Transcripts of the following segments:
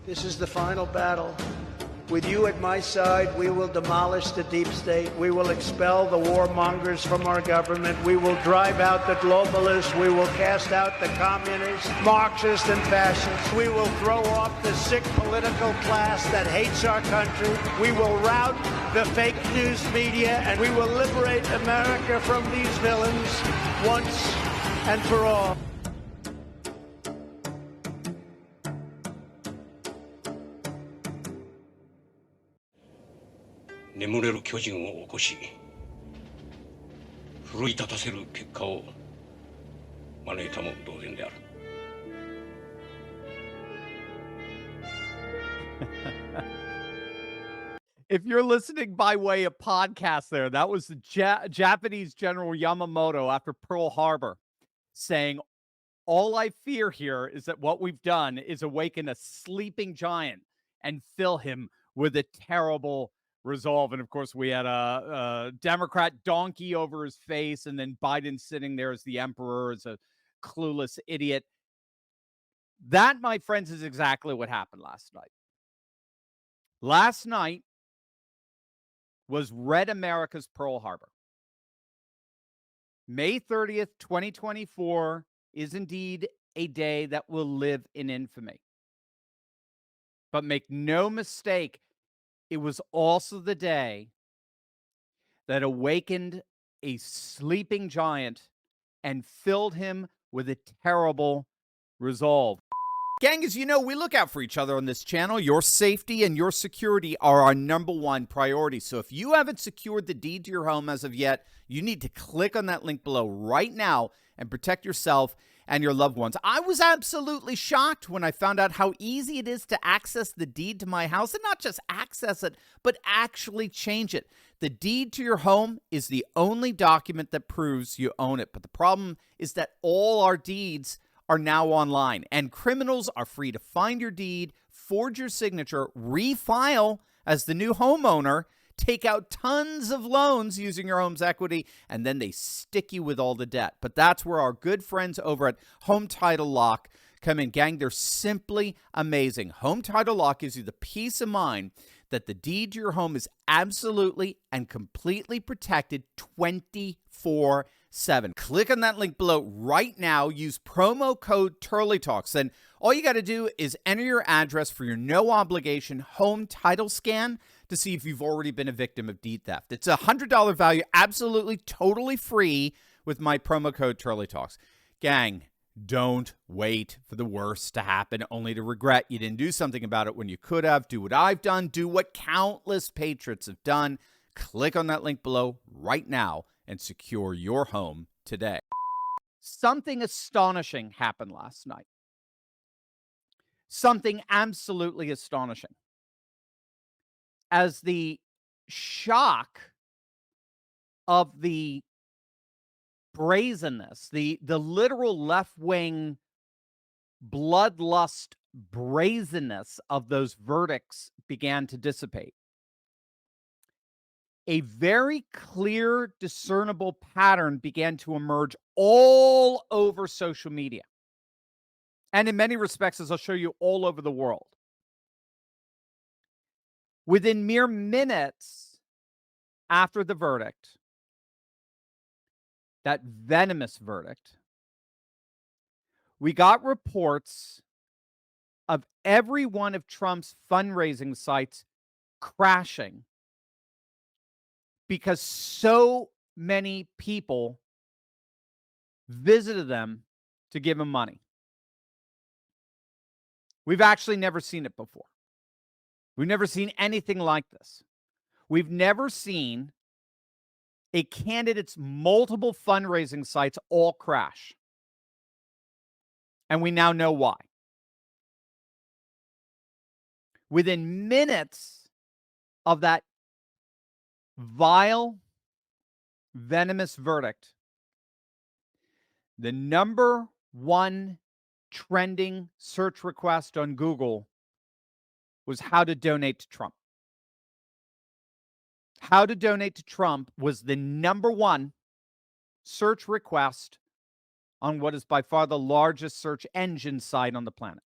This is the final battle. With you at my side, we will demolish the deep state. We will expel the warmongers from our government. We will drive out the globalists. We will cast out the communists, Marxists, and fascists. We will throw off the sick political class that hates our country. We will rout the fake news media, and we will liberate America from these villains once and for all. If you're listening by way of podcast there, that was the Japanese General Yamamoto after Pearl Harbor saying, all I fear here is that what we've done is awaken a sleeping giant and fill him with a terrible resolve. And of course, we had a Democrat donkey over his face, and then Biden sitting there as the emperor, as a clueless idiot. That, my friends, is exactly what happened last night. Last night was Red America's Pearl Harbor. May 30th, 2024 is indeed a day that will live in infamy. But make no mistake, it was also the day that awakened a sleeping giant and filled him with a terrible resolve. Gang, as you know, we look out for each other on this channel. Your safety and your security are our #1 priority. So if you haven't secured the deed to your home as of yet, you need to click on that link below right now and protect yourself and your loved ones. I was absolutely shocked when I found out how easy it is to access the deed to my house, and not just access it, but actually change it. The deed to your home is the only document that proves you own it. But the problem is that all our deeds are now online, and criminals are free to find your deed, forge your signature, refile as the new homeowner, take out tons of loans using your home's equity, and then they stick you with all the debt. But that's where our good friends over at Home Title Lock come in. Gang, they're simply amazing. Home Title Lock gives you the peace of mind that the deed to your home is absolutely and completely protected 24/7. Click on that link below right now. Use promo code TurleyTalks. And all you got to do is enter your address for your no-obligation home title scan to see if you've already been a victim of deed theft. It's a $100 value, absolutely totally free with my promo code TurleyTalks. Gang, don't wait for the worst to happen only to regret you didn't do something about it when you could have. Do what I've done. Do what countless patriots have done. Click on that link below right now and secure your home today. Something astonishing happened last night. Something absolutely astonishing. As the shock of the brazenness, the literal left-wing bloodlust brazenness of those verdicts began to dissipate, a very clear, discernible pattern began to emerge all over social media. And in many respects, as I'll show you, all over the world. Within mere minutes after the verdict, that venomous verdict, we got reports of every one of Trump's fundraising sites crashing because so many people visited them to give him money. We've actually never seen it before. We've never seen anything like this. We've never seen a candidate's multiple fundraising sites all crash. And we now know why. Within minutes of that vile, venomous verdict, the #1 trending search request on Google was how to donate to Trump. How to donate to Trump was the #1 search request on what is by far the largest search engine site on the planet.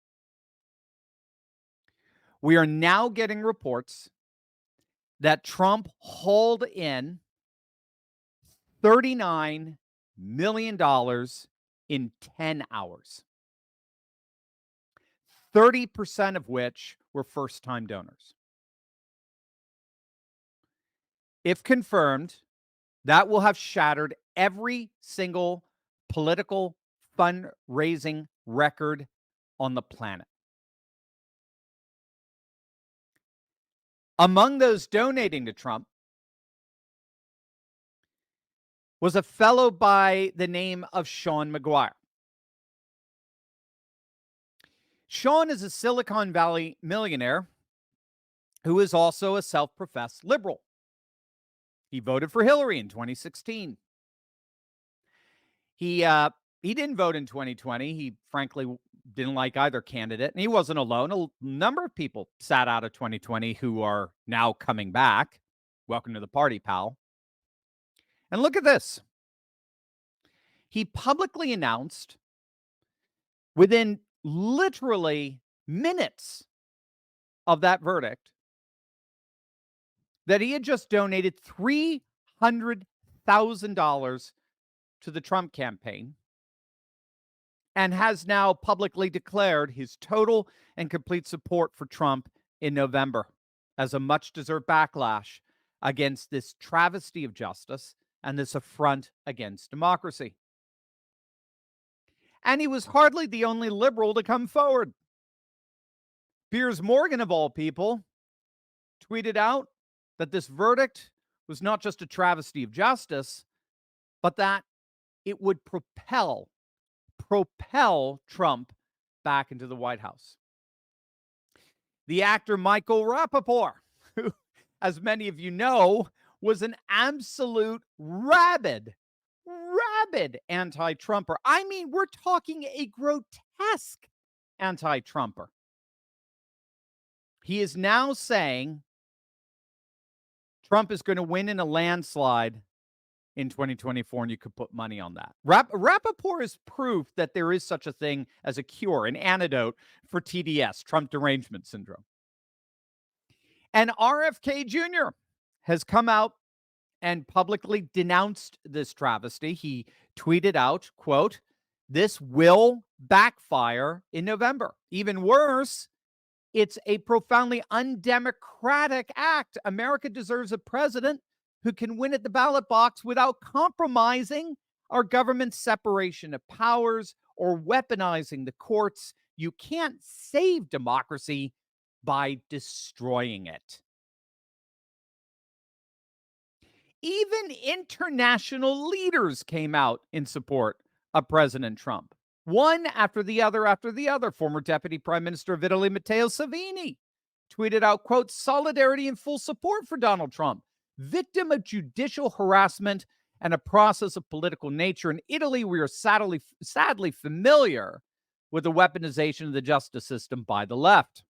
We are now getting reports that Trump hauled in $39 million in 10 hours, 30% of which were first-time donors. If confirmed, that will have shattered every single political fundraising record on the planet. Among those donating to Trump was a fellow by the name of Sean McGuire. Sean is a Silicon Valley millionaire who is also a self-professed liberal. He voted for Hillary in 2016. He didn't vote in 2020. He frankly didn't like either candidate, and he wasn't alone. A number of people sat out of 2020 who are now coming back. Welcome to the party, pal. And look at this. He publicly announced within literally minutes of that verdict that he had just donated $300,000 to the Trump campaign and has now publicly declared his total and complete support for Trump in November as a much-deserved backlash against this travesty of justice and this affront against democracy. And he was hardly the only liberal to come forward. Piers Morgan, of all people, tweeted out that this verdict was not just a travesty of justice, but that it would propel Trump back into the White House. The actor Michael Rapaport, who, as many of you know, was an absolute rabid anti-Trumper. I mean, we're talking a grotesque anti-Trumper. He is now saying Trump is going to win in a landslide in 2024, and you could put money on that. Rapaport is proof that there is such a thing as a cure, an antidote for TDS, Trump derangement syndrome. And RFK Jr. has come out and publicly denounced this travesty. He tweeted out, quote, "This will backfire in November. Even worse, it's a profoundly undemocratic act. America deserves a president who can win at the ballot box without compromising our government's separation of powers or weaponizing the courts. You can't save democracy by destroying it." Even international leaders came out in support of President Trump. One after the other. Former Deputy Prime Minister of Italy, Matteo Salvini, tweeted out, quote, "Solidarity and full support for Donald Trump, victim of judicial harassment and a process of political nature. In Italy, we are sadly familiar with the weaponization of the justice system by the left."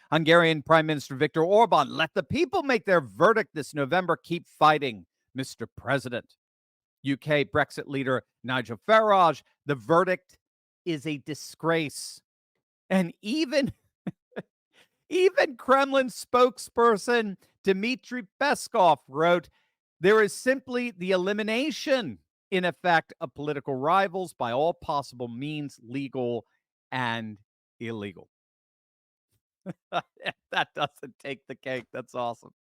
Hungarian Prime Minister Viktor Orban, "Let the people make their verdict this November. Keep fighting, Mr. President." UK Brexit leader Nigel Farage, "The verdict is a disgrace." And even Kremlin spokesperson Dmitry Peskov wrote, "There is simply the elimination, in effect, of political rivals by all possible means, legal and illegal." That doesn't take the cake. That's awesome.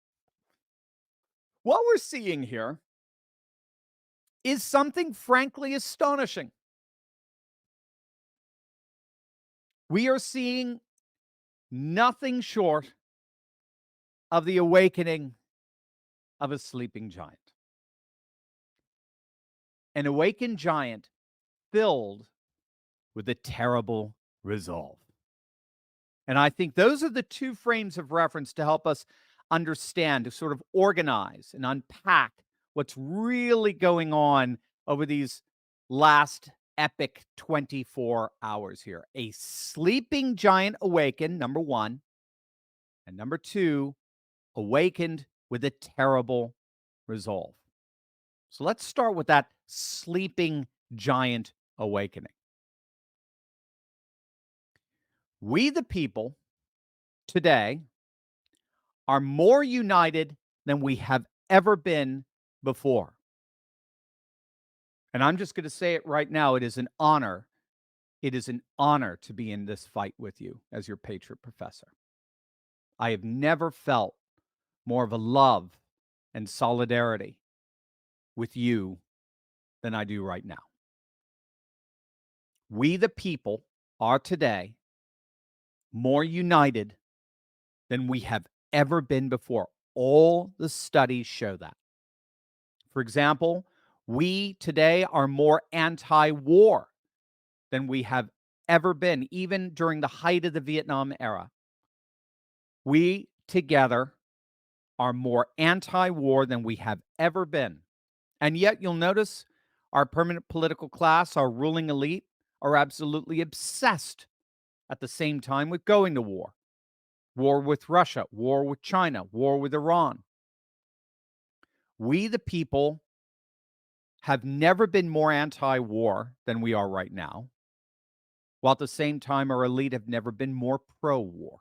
What we're seeing here is something frankly astonishing. We are seeing nothing short of the awakening of a sleeping giant. An awakened giant filled with a terrible resolve. And I think those are the two frames of reference to help us understand, to sort of organize and unpack what's really going on over these last epic 24 hours here. A sleeping giant awakened, number one. And number two, awakened with a terrible resolve. So let's start with that sleeping giant awakening. We, the people, today are more united than we have ever been before. And I'm just going to say it right now. It is an honor. It is an honor to be in this fight with you as your Patriot professor. I have never felt more of a love and solidarity with you than I do right now. We, the people, are today more united than we have ever been before. All the studies show that. For example, we today are more anti-war than we have ever been, even during the height of the Vietnam era. We together are more anti-war than we have ever been. And yet you'll notice our permanent political class, our ruling elite, are absolutely obsessed at the same time with going to war. War with Russia, war with China, war with Iran. We, the people, have never been more anti-war than we are right now, while at the same time our elite have never been more pro-war.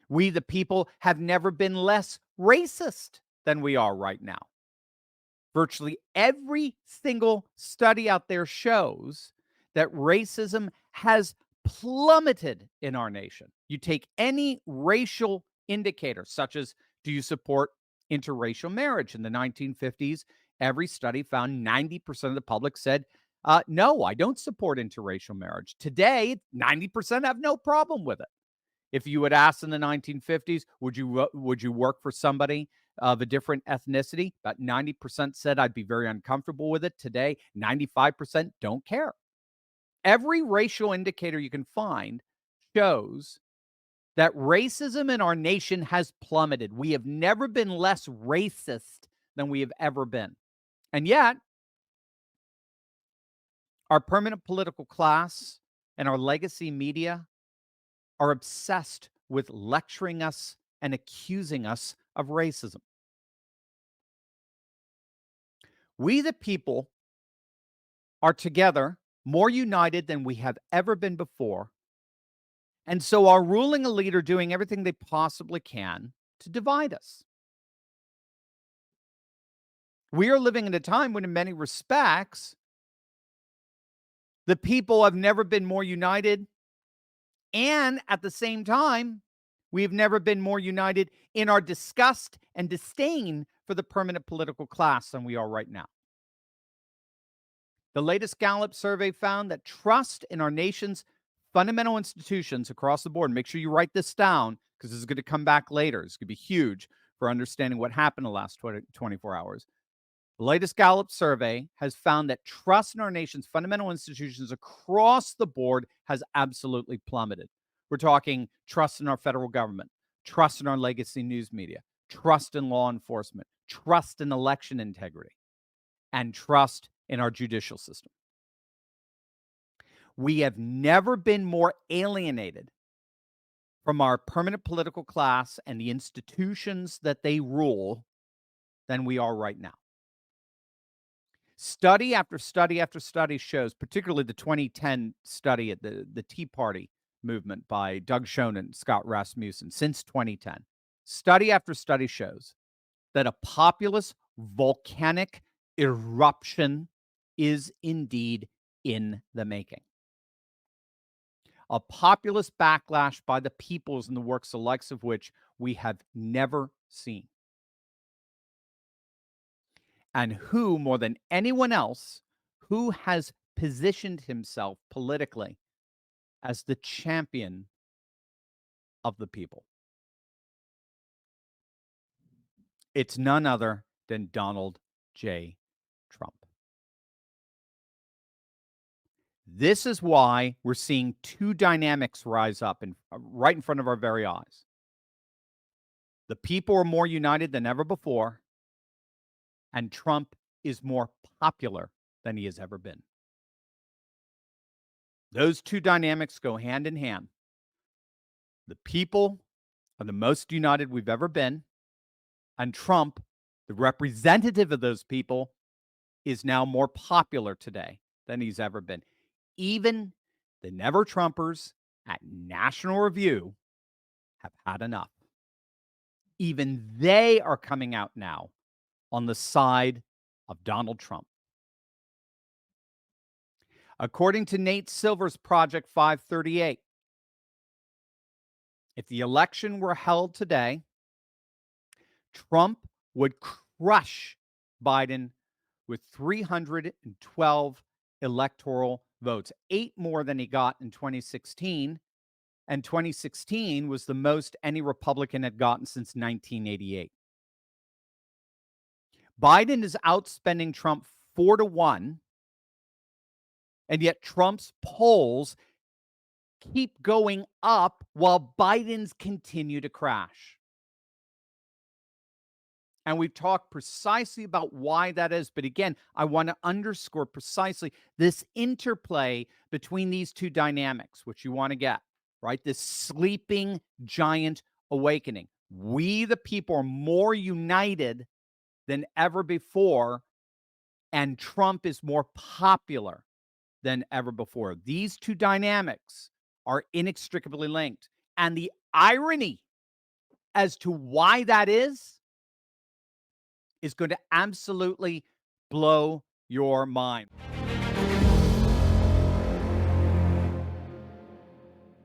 We, the people, have never been less racist than we are right now. Virtually every single study out there shows that racism has plummeted in our nation. You take any racial indicator, such as, do you support interracial marriage? In the 1950s, every study found 90% of the public said, no, I don't support interracial marriage. Today, 90% have no problem with it. If you had asked in the 1950s, would you work for somebody of a different ethnicity? About 90% said I'd be very uncomfortable with it. Today, 95% don't care. Every racial indicator you can find shows that racism in our nation has plummeted. We have never been less racist than we have ever been. And yet, our permanent political class and our legacy media are obsessed with lecturing us and accusing us of racism. We, the people, are together more united than we have ever been before. And so our ruling elite are doing everything they possibly can to divide us. We are living in a time when, in many respects, the people have never been more united. And at the same time, we have never been more united in our disgust and disdain for the permanent political class than we are right now. The latest Gallup survey found that trust in our nation's fundamental institutions across the board, make sure you write this down because this is going to come back later. It's going to be huge for understanding what happened in the last 24 hours. The latest Gallup survey has found that trust in our nation's fundamental institutions across the board has absolutely plummeted. We're talking trust in our federal government, trust in our legacy news media, trust in law enforcement, trust in election integrity, and trust in our judicial system. We have never been more alienated from our permanent political class and the institutions that they rule than we are right now. Study after study after study shows, particularly the 2010 study at the Tea Party movement by Doug Schoen and Scott Rasmussen since 2010. Study after study shows that a populist volcanic eruption is indeed in the making. A populist backlash by the peoples in the works the likes of which we have never seen. And who, more than anyone else, who has positioned himself politically as the champion of the people? It's none other than Donald J. Trump. This is why we're seeing two dynamics rise up right in front of our very eyes. The people are more united than ever before, and Trump is more popular than he has ever been. Those two dynamics go hand in hand. The people are the most united we've ever been, and Trump, the representative of those people, is now more popular today than he's ever been. Even the Never Trumpers at National Review have had enough. Even they are coming out now on the side of Donald Trump. According to Nate Silver's Project 538, if the election were held today, Trump would crush Biden with 312 electoral votes, 8 more than he got in 2016. And 2016 was the most any Republican had gotten since 1988. Biden is outspending Trump 4-1, and yet Trump's polls keep going up while Biden's continue to crash. And we've talked precisely about why that is. But again, I want to underscore precisely this interplay between these two dynamics, which you want to get, right? This sleeping giant awakening. We, the people, are more united than ever before, and Trump is more popular than ever before. These two dynamics are inextricably linked. And the irony as to why that is going to absolutely blow your mind.